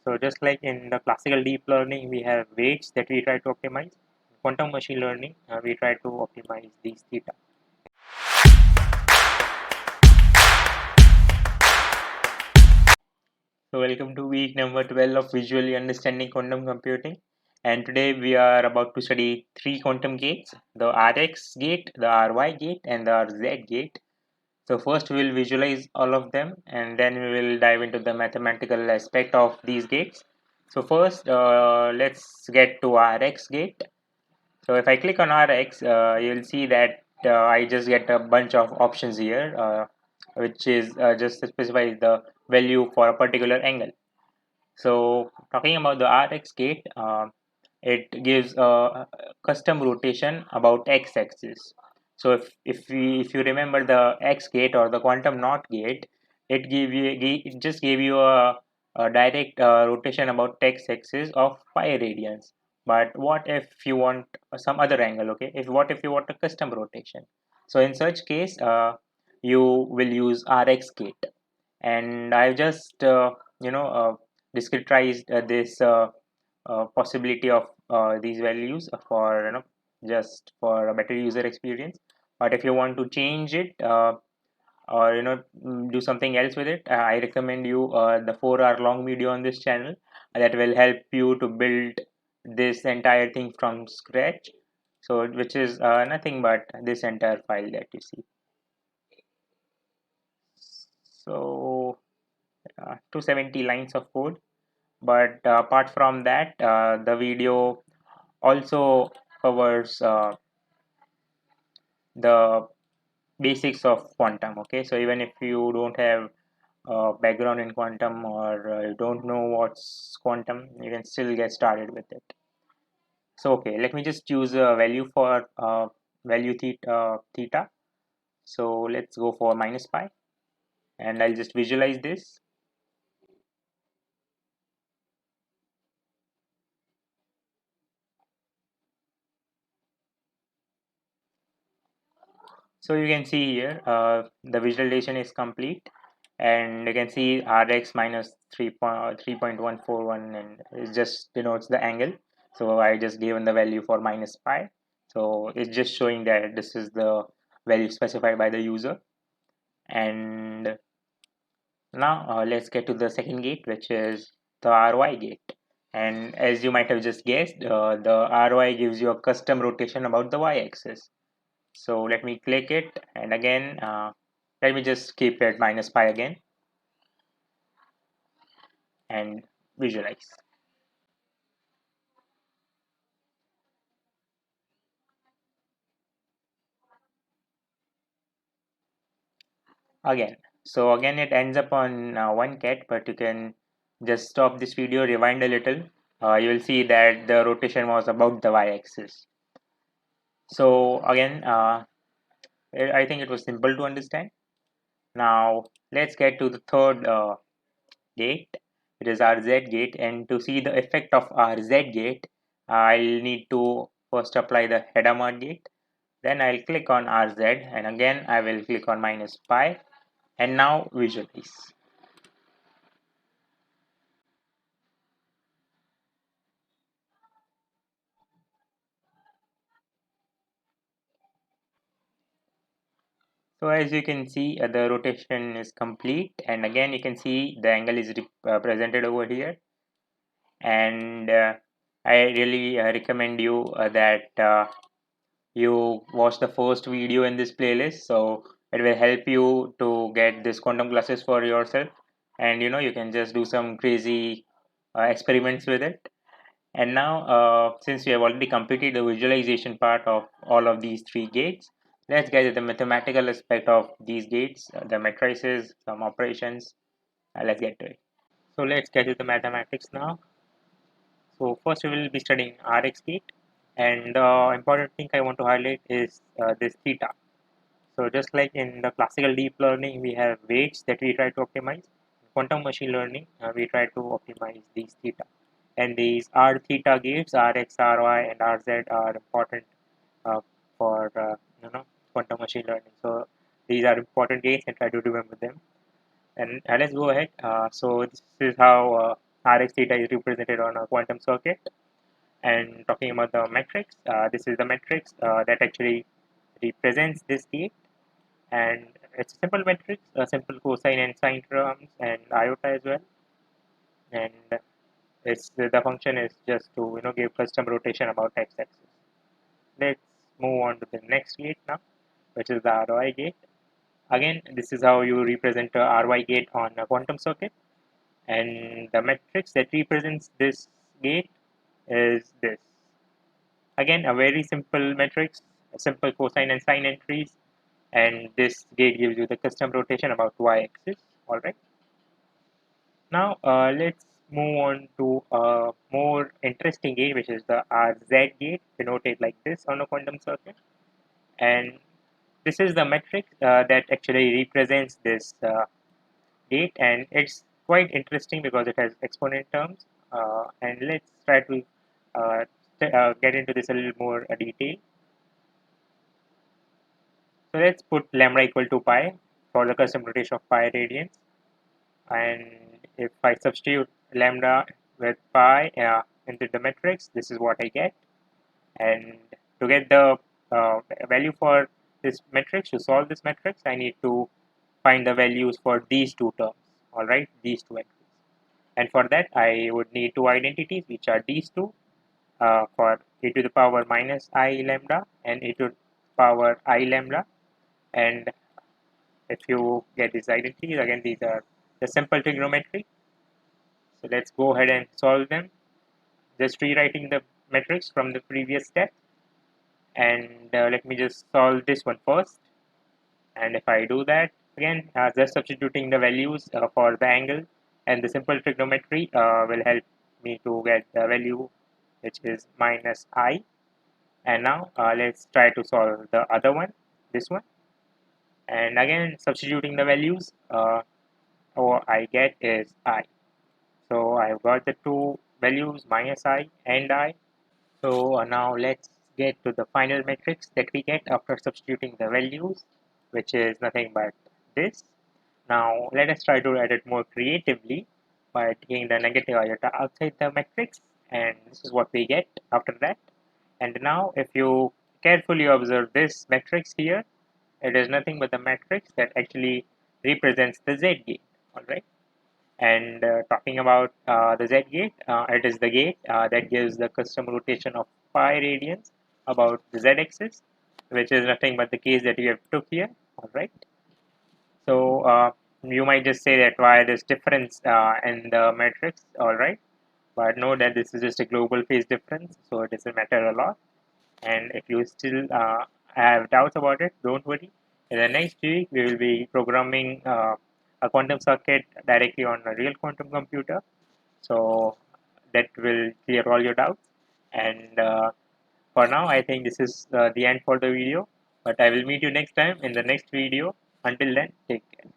So just like in the classical deep learning, we have weights that we try to optimize. Quantum machine learning, we try to optimize these theta. So welcome to week number 12 of Visually Understanding Quantum Computing. And today we are about to study three quantum gates, the Rx gate, the Ry gate, and the Rz gate. So first we will visualize all of them, and then we will dive into the mathematical aspect of these gates. So first, let's get to Rx gate. So if I click on Rx, you'll see that I just get a bunch of options here, which is just specifies the value for a particular angle. So talking about the Rx gate, it gives a custom rotation about x-axis. So if you remember the X gate or the quantum NOT gate, it just gave you a direct rotation about x-axis of pi radians. But what if you want some other angle? Okay, what if you want a custom rotation? So in such case, you will use Rx gate, and I've just discretized this possibility of these values for just for a better user experience. But if you want to change it or do something else with it, I recommend you the 4-hour long video on this channel that will help you to build this entire thing from scratch. So which is nothing but this entire file that you see. So 270 lines of code. But apart from that, the video also covers the basics of quantum. Okay, so even if you don't have background in quantum, or you don't know what's quantum, you can still get started with it. So okay, let me just choose a value for value theta. So let's go for minus pi, and I'll just visualize this. So you can see here the visualization is complete, and you can see Rx minus 3.141, and it just denotes the angle. So I just given the value for minus pi. So it's just showing that this is the value specified by the user. And now let's get to the second gate, which is the Ry gate. And as you might have just guessed, the Ry gives you a custom rotation about the y-axis. So let me click it, and again let me just keep it minus pi again and visualize. Again, so again it ends up on 1 cat, but you can just stop this video, rewind a little. You will see that the rotation was about the y-axis. So again, I think it was simple to understand. Now let's get to the third gate. It is RZ gate, and to see the effect of RZ gate, I'll need to first apply the Hadamard gate. Then I'll click on RZ, and again I will click on minus pi, and now visualize. So as you can see, the rotation is complete, and again you can see the angle is presented over here. And I really recommend you that you watch the first video in this playlist, so it will help you to get this quantum classes for yourself, and you can just do some crazy experiments with it. And now since we have already completed the visualization part of all of these three gates, let's get to the mathematical aspect of these gates, the matrices, some operations. Let's get to it. So let's get to the mathematics now. So first we will be studying Rx gate, and the important thing I want to highlight is this theta. So just like in the classical deep learning, we have weights that we try to optimize. Quantum machine learning, we try to optimize these theta. And these R theta gates, Rx, Ry, and Rz are important uh, for quantum machine learning. So these are important gates, and try to remember them. And let's go ahead. So this is how Rx theta is represented on a quantum circuit. And talking about the matrix, this is the matrix that actually represents this gate, and it's a simple matrix, a simple cosine and sine terms and iota as well. And it's the function is just to give custom rotation about x-axis. Let's move on to the next gate now, which is the RY gate. Again, this is how you represent a RY gate on a quantum circuit, and the matrix that represents this gate is this. Again, a very simple matrix, a simple cosine and sine entries, and this gate gives you the custom rotation about y-axis. All right. Now let's move on to a more interesting gate, which is the RZ gate, denoted like this on a quantum circuit. And this is the matrix that actually represents this gate, and it's quite interesting because it has exponent terms. And let's try to uh, get into this a little more detail. So let's put lambda equal to pi for the custom rotation of pi radians. And if I substitute lambda with pi into the matrix, this is what I get. And to get the value for this matrix, to solve this matrix, I need to find the values for these two terms. All right, these two entries. And for that, I would need two identities, which are these two, for e to the power minus I lambda and e to the power I lambda. And if you get these identities, again, these are the simple trigonometry. So let's go ahead and solve them. Just rewriting the matrix from the previous step. And let me just solve this one first. And if I do that, again, just substituting the values for the angle and the simple trigonometry will help me to get the value, which is minus I. And now let's try to solve the other one, this one. And again, substituting the values, what I get is I. So I've got the two values, minus I and I. So now let's get to the final matrix that we get after substituting the values, which is nothing but this. Now let us try to write it more creatively by taking the negative iota outside the matrix, and this is what we get after that. And now if you carefully observe this matrix here, it is nothing but the matrix that actually represents the Z gate. Alright. And talking about the Z gate, it is the gate that gives the custom rotation of pi radians about the Z axis, which is nothing but the case that you have took here. Alright. So you might just say that why this difference in the matrix, alright. But know that this is just a global phase difference, so it doesn't matter a lot. And if you still have doubts about it, don't worry. In the next week, we will be programming a quantum circuit directly on a real quantum computer. So that will clear all your doubts. And for now, I think this is the end for the video. But I will meet you next time in the next video. Until then, take care.